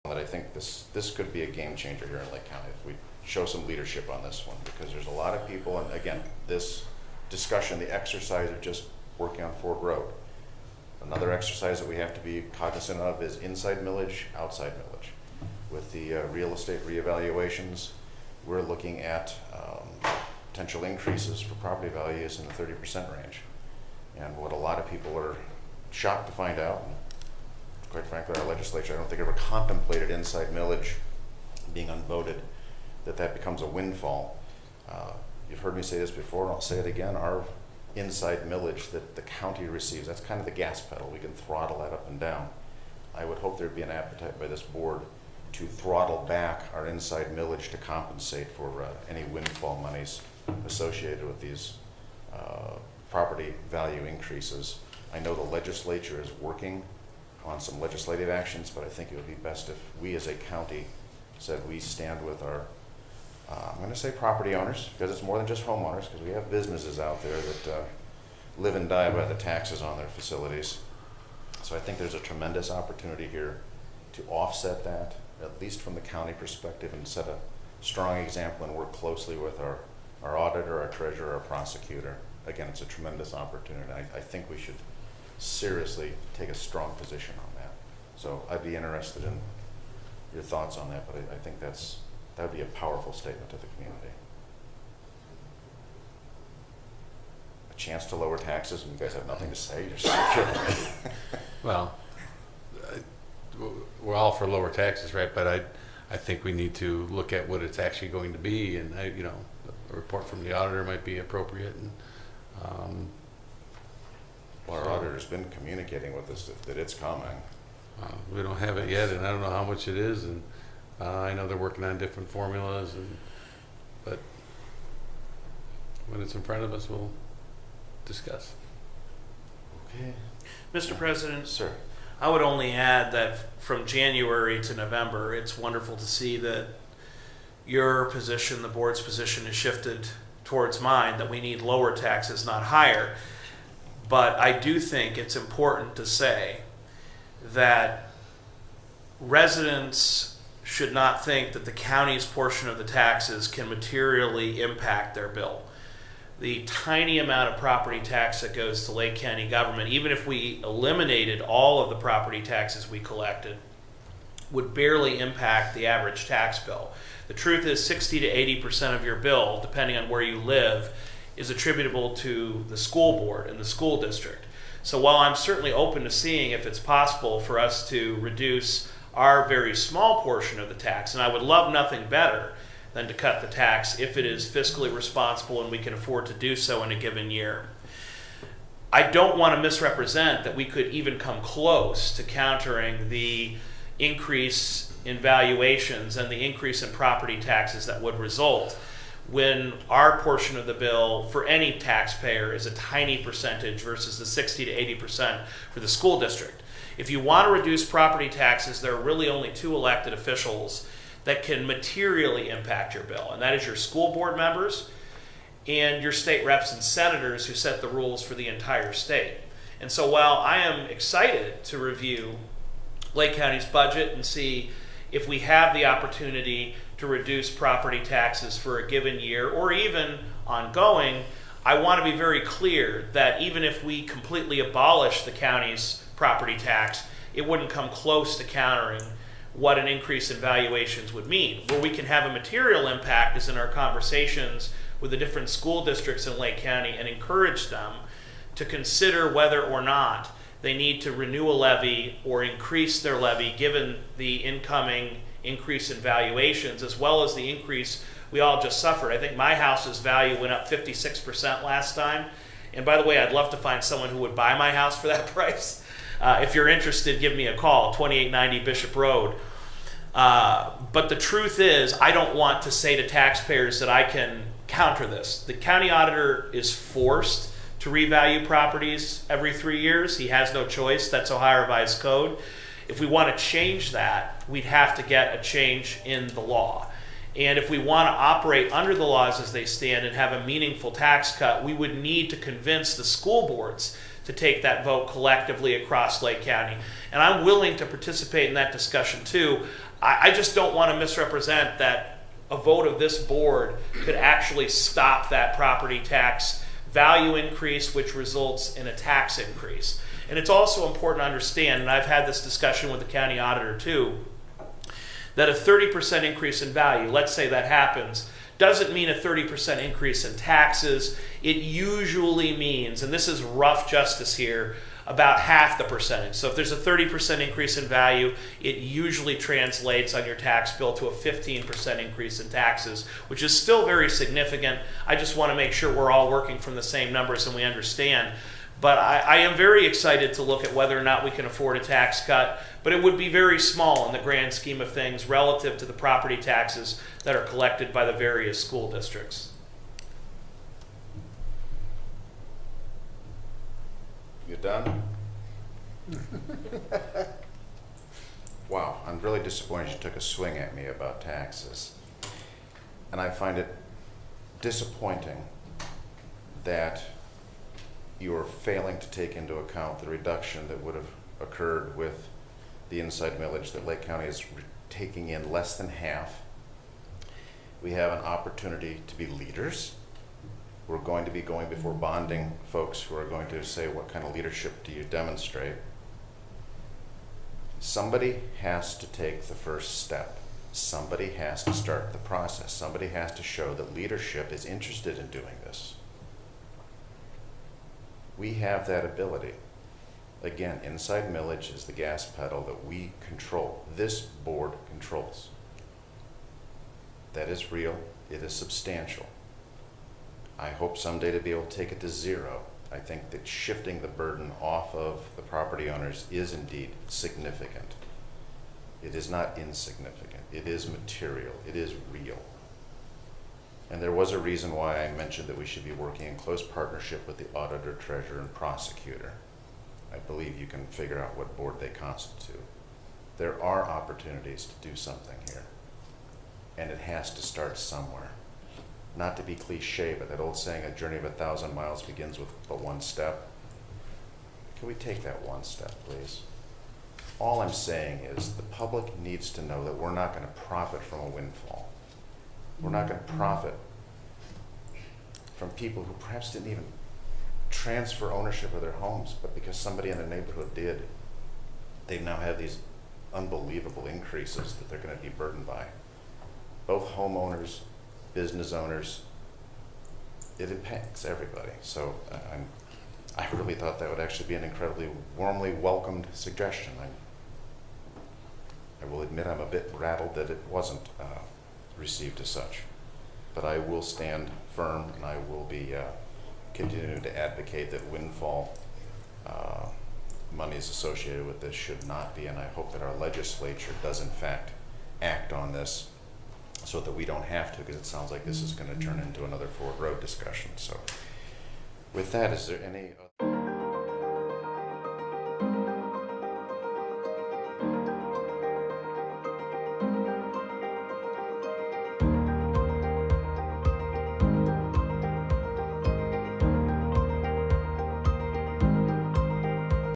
that I think this could be a game changer here in Lake County if we show some leadership on this one, because there's a lot of people, and again, this discussion, the exercise of just working on Ford Road. Another exercise that we have to be cognizant of is inside millage, outside millage. With the real estate reevaluations, we're looking at potential increases for property values in the 30% range. And what a lot of people are shocked to find out, and quite frankly, our legislature, I don't think ever contemplated inside millage being unvoted, that becomes a windfall. You've heard me say this before, and I'll say it again, our inside millage that the county receives, that's kind of the gas pedal. We can throttle that up and down. I would hope there'd be an appetite by this board to throttle back our inside millage to compensate for any windfall monies associated with these property value increases. I know the legislature is working on some legislative actions, but I think it would be best if we as a county said we stand with our I'm going to say property owners, because it's more than just homeowners, because we have businesses out there that live and die by the taxes on their facilities. So I think there's a tremendous opportunity here to offset that, at least from the county perspective, and set a strong example and work closely with our auditor, our treasurer, our prosecutor. Again, it's a tremendous opportunity. I think we should seriously take a strong position on that. So I'd be interested in your thoughts on that, but I think that would be a powerful statement to the community. A chance to lower taxes, and you guys have nothing to say. You're so kidding me. Well, we're all for lower taxes, right? But I think we need to look at what it's actually going to be, and a report from the auditor might be appropriate. And well, our auditor's been communicating with us that it's coming. We don't have it yet, and I don't know how much it is, and I know they're working on different formulas, but when it's in front of us, we'll discuss. Okay. Mr. President, Sir. I would only add that from January to November, it's wonderful to see that your position, the board's position, has shifted towards mine, that we need lower taxes, not higher. But I do think it's important to say that residents should not think that the county's portion of the taxes can materially impact their bill. The tiny amount of property tax that goes to Lake County government, even if we eliminated all of the property taxes we collected, would barely impact the average tax bill. The truth is 60 to 80% of your bill, depending on where you live, is attributable to the school board and the school district. So while I'm certainly open to seeing if it's possible for us to reduce our very small portion of the tax, and I would love nothing better than to cut the tax if it is fiscally responsible and we can afford to do so in a given year. I don't want to misrepresent that we could even come close to countering the increase in valuations and the increase in property taxes that would result when our portion of the bill for any taxpayer is a tiny percentage versus the 60 to 80% for the school district. If you want to reduce property taxes, there are really only two elected officials that can materially impact your bill, and that is your school board members and your state reps and senators who set the rules for the entire state. And so while I am excited to review Lake County's budget and see if we have the opportunity to reduce property taxes for a given year or even ongoing, I want to be very clear that even if we completely abolish the county's property tax, it wouldn't come close to countering what an increase in valuations would mean. Where we can have a material impact is in our conversations with the different school districts in Lake County and encourage them to consider whether or not they need to renew a levy or increase their levy given the incoming increase in valuations, as well as the increase we all just suffered. I think my house's value went up 56% last time. And by the way, I'd love to find someone who would buy my house for that price. If you're interested, give me a call, 2890 Bishop Road. But the truth is, I don't want to say to taxpayers that I can counter this. The county auditor is forced to revalue properties every 3 years. He has no choice. That's Ohio Revised Code. If we want to change that, we'd have to get a change in the law. And if we want to operate under the laws as they stand and have a meaningful tax cut, we would need to convince the school boards to take that vote collectively across Lake County. And I'm willing to participate in that discussion too. I just don't want to misrepresent that a vote of this board could actually stop that property tax value increase, which results in a tax increase. And it's also important to understand, and I've had this discussion with the county auditor too, that a 30% increase in value, let's say that happens, doesn't mean a 30% increase in taxes. It usually means, and this is rough justice here, about half the percentage. So if there's a 30% increase in value, it usually translates on your tax bill to a 15% increase in taxes, which is still very significant. I just want to make sure we're all working from the same numbers and we understand. But I am very excited to look at whether or not we can afford a tax cut, but it would be very small in the grand scheme of things relative to the property taxes that are collected by the various school districts. You done? Wow, I'm really disappointed you took a swing at me about taxes. And I find it disappointing that you are failing to take into account the reduction that would have occurred with the inside millage that Lake County is taking in less than half. We have an opportunity to be leaders. We're going to be going before bonding folks who are going to say, what kind of leadership do you demonstrate? Somebody has to take the first step. Somebody has to start the process. Somebody has to show that leadership is interested in doing this. We have that ability. Again, inside millage is the gas pedal that we control. This board controls. That is real. It is substantial. I hope someday to be able to take it to zero. I think that shifting the burden off of the property owners is indeed significant. It is not insignificant. It is material. It is real. And there was a reason why I mentioned that we should be working in close partnership with the auditor, treasurer, and prosecutor. I believe you can figure out what board they constitute. There are opportunities to do something here. And it has to start somewhere. Not to be cliche, but that old saying, a journey of 1,000 miles begins with but one step. Can we take that one step, please? All I'm saying is the public needs to know that we're not going to profit from a windfall. We're not going to profit from people who perhaps didn't even transfer ownership of their homes, but because somebody in the neighborhood did, they now have these unbelievable increases that they're going to be burdened by. Both homeowners, business owners, it impacts everybody. So I really thought that would actually be an incredibly warmly welcomed suggestion. I will admit I'm a bit rattled that it wasn't received as such. But I will stand firm and I will be continuing to advocate that windfall monies associated with this should not be, and I hope that our legislature does in fact act on this so that we don't have to, because it sounds like this is going to turn into another Ford Road discussion. So with that, is there any